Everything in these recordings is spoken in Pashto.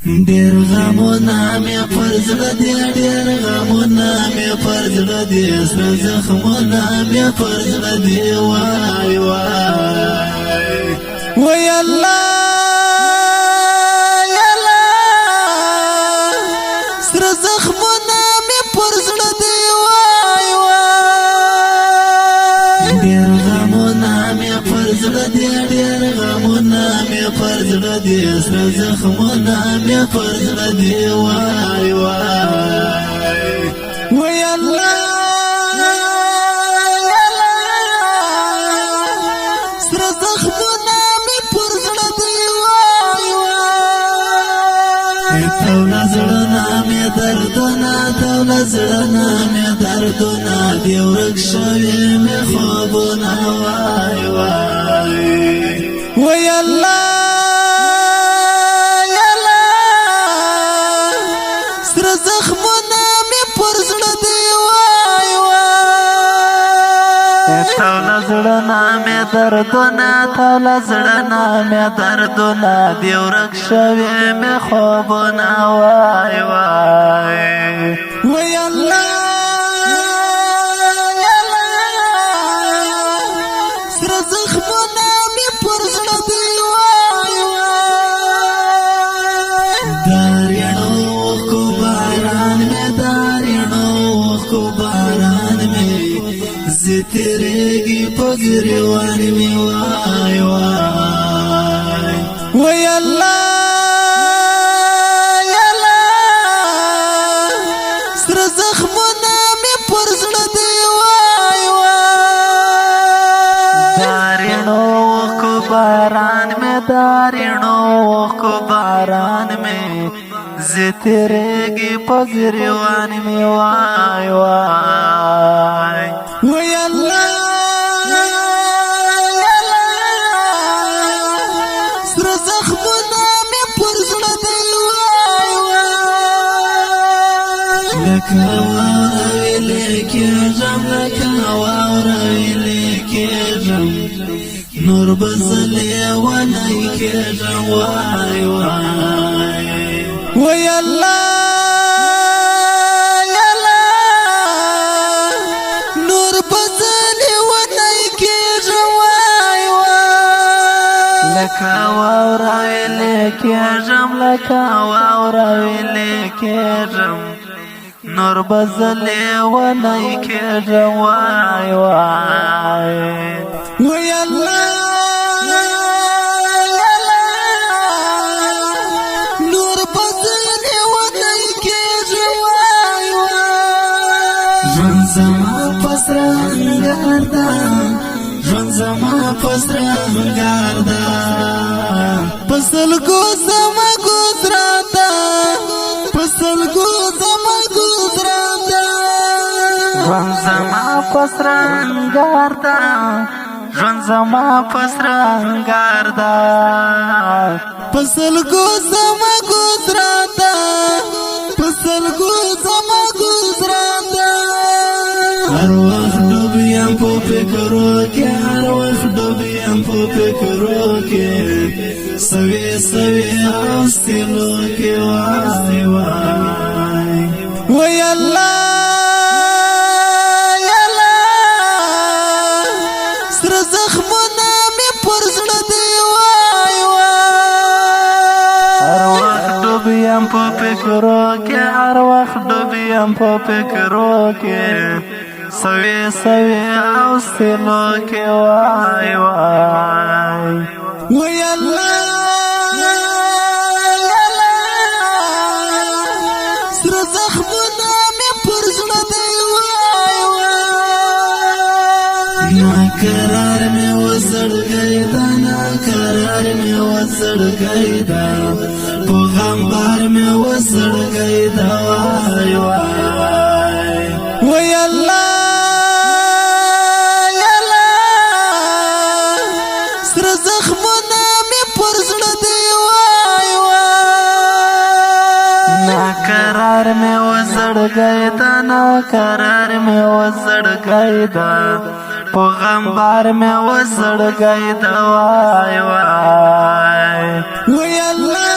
ډېر غمونه مې پر زړه دي، ډېر غمونه مې پر زړه دي، سره زخمونه مې پر زړه دي. وای وای وای الله یا الله، سره زخمونه مې پر زړه دي. وای وای ډېر غمونه مې پر زړه دي، ډېر غمونه مې پر زړه دي، سره زخمونه مې پر زړه دي. وای وای وای الله یا الله، سره زخمونه مې پر زړه دي. وای وای توله زړونه مې دردونه، توله زړونه مې دردونه، دی ورک شوي مې خوبونه. وای وای وای الله یا الله، سره زخمونه مې پر زړه دي. وای وای توله زړونه مې دردونه، توله زړونه مې دردونه، دی ورک شوي مې خوبونه. وای وای وای الله یا الله، سره زخمونه مې پر زړه دي. وای وای داریانو کو باران مې، داریانو کو باران مې، زه تیرېږي په ګریوان مې. وای وای وای الله یا الله، سره زخمونه مې پر زړه دي. وای وای داریانو کو باران مې، داریانو کو باران مې، زه تیرېږي په ګریوان مې. وای وای وای الله یا الله، سره زخمونه مې پر زړه دي. وای وای لکه واورې کېږم، لکه واورې کېږم، نور به زه لیونی کېږم. وای وای وای الله یا الله، نور به زه لیونی کېږم. وای وای لکه واورې کېږم، لکه واورې کېږم، نور به زه لیونی کېږم. وای وای وای الله یا الله، نور به زه لیونی کېږم. وای وای ژوند زما په سره انګار ده، ژوند زما په سره انګار ده، په سلګو زما ګذران ده، په سلګو زما ګذران ده. ژوند زما په سره انګار ده، ژوند زما په سره انګار ده، په سلګو زما ګذران ده، په سلګو زما ګذران ده. هر وخت ډوب یم په فکرو کې، هر وخت ډوب یم په فکرو کې، سوي سوي اوستلو کې. وای وای وای الله یا الله، سره زخمونه مې پر زړه دي. وای وای هر وخت ډوب یم په فکرو کې، هر وخت ډوب یم په فکرو کې، سوي سوي اوستلو کې. وای وای وای الله یا الله، سره زخمونه مې پر زړه دي. وای وای ناقرار مې وزړګی ده، ناقرار مې وزړګی ده، په غم بار مې وزړګی ده. وای وای وای الله یا الله، سره زخمونه مې پر زړه دي. وای وای ناقرار مې وزړګی ده، ناقرار مې وزړګی ده، په غم بار مې وزړګی ده. وای وای وای الله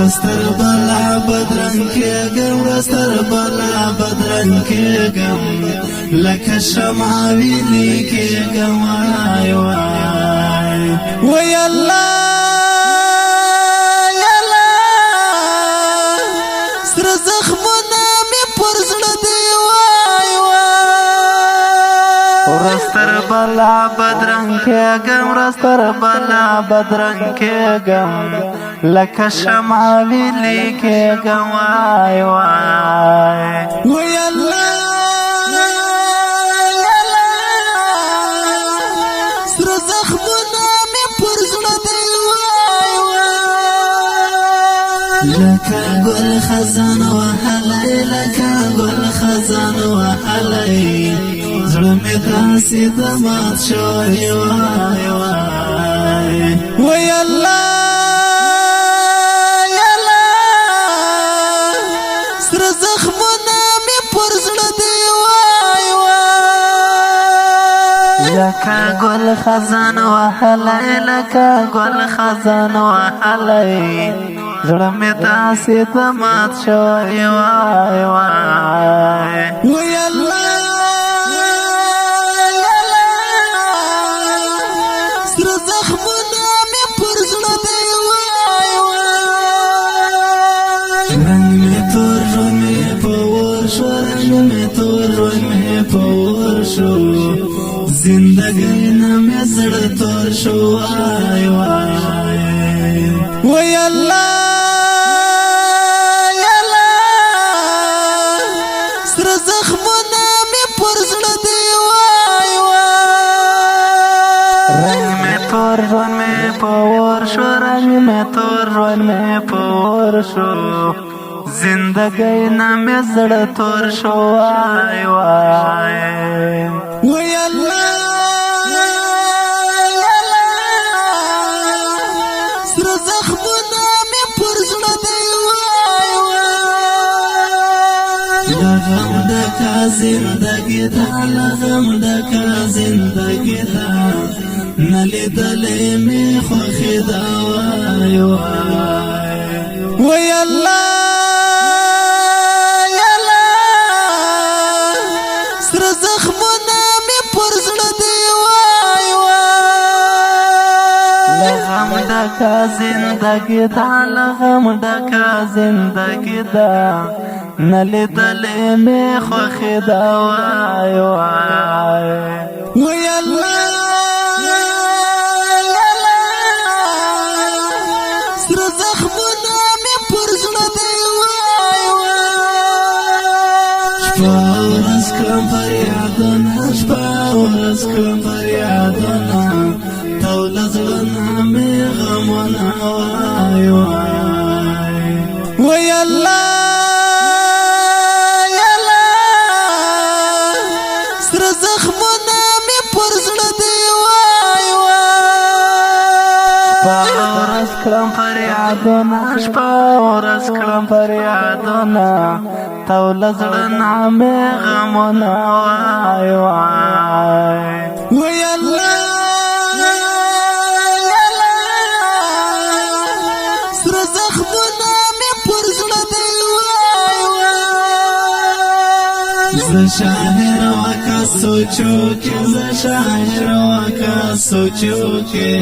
ورستر بلا بدرنګ کېږم ورستر بلا بدرنګ کېږم لکه شمع ویلې کېږم وای وای وای الله سره زخمونه مې پر زړه دی وای وای ورستر بلا بدرنګ کېږم ورستر بلا بدرنګ کېږم لکه شمع ویلې کېږم وای وای وای الله سره زخمونه مې پر زړه دی وای وای لکه ګل خزان وهلی لکه ګل خزان وهلی زړه مې داسې د مات شوی وای وای وای الله سره زخمونه مې پر زړه دی وای وای لکه ګل خزان وهلی لکه ګل خزان وهلی زړه مې داسې د مات شوی وای وای وای الله سره زخمونه مې پر زړه دی وای وای رنګ مې تور ژوند مې په اور شو رنګ مې تور ژوند مې په اور شو زندګۍ نه مې زړه تور شو وای وای وای الله تور ژوند مې په اور شو رنګ مې تور ژوند مې په اور شو زندګۍ نه مې زړه تور شو وای وای وای الله سره زخمونه مې پر زړه دی وای وای لغم ډکه زندګي ده لغم ډکه زندګي ده نلیدلې مې خوښي ده وای وای وای الله سره زخمونه مې پر زړه دی وای وای لغم ډکه زندګي ده لغم ډکه زندګي ده نلیدلې مې خوښي ده وای وای وای الله ورځ کړم فریادونه شپه ورځ کړم فریادونه توله زړونه مې غمونه وای وای وای الله سره زخمونه مې پر زړه دی وای وای ورځ کړم فریادونه شپه ورځ کړم فریادونه توله زړونه مې غمونه وای وای وای الله سره زخمونه مې پر زړه دی وای وای زه شاعر وکه سوچو کې زه شاعر وکه سوچو کې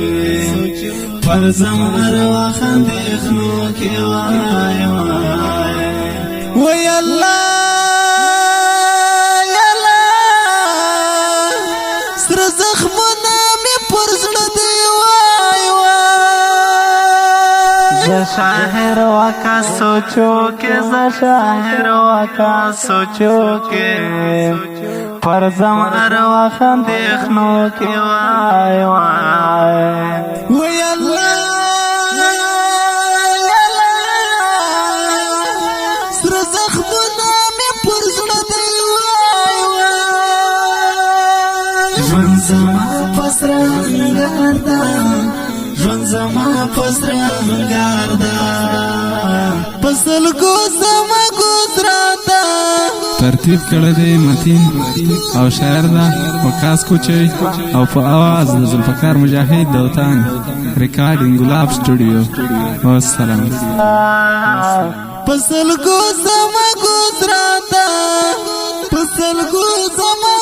پر زمر وخندېخنو کې وای وای وای الله سره زخمونه مې پر زړه دی وای وای زه شاعر وکه سوچو کې زه شاعر وکه سوچو کې پر زمر وخندېخنو کې وای وای وای الله ژوند زما پسرنګار ده ژوند زما پسرنګار ده پسلګو زما ګذرا ده ترتیب کړی دی متین او شاعر ده وقاص کوچی او په اواز د ذوالفقار مجاهد د وطن ریکارډینګ ګلاب سټوډیو. والسلام. پسلګو زما ګذراتا پسلګو زما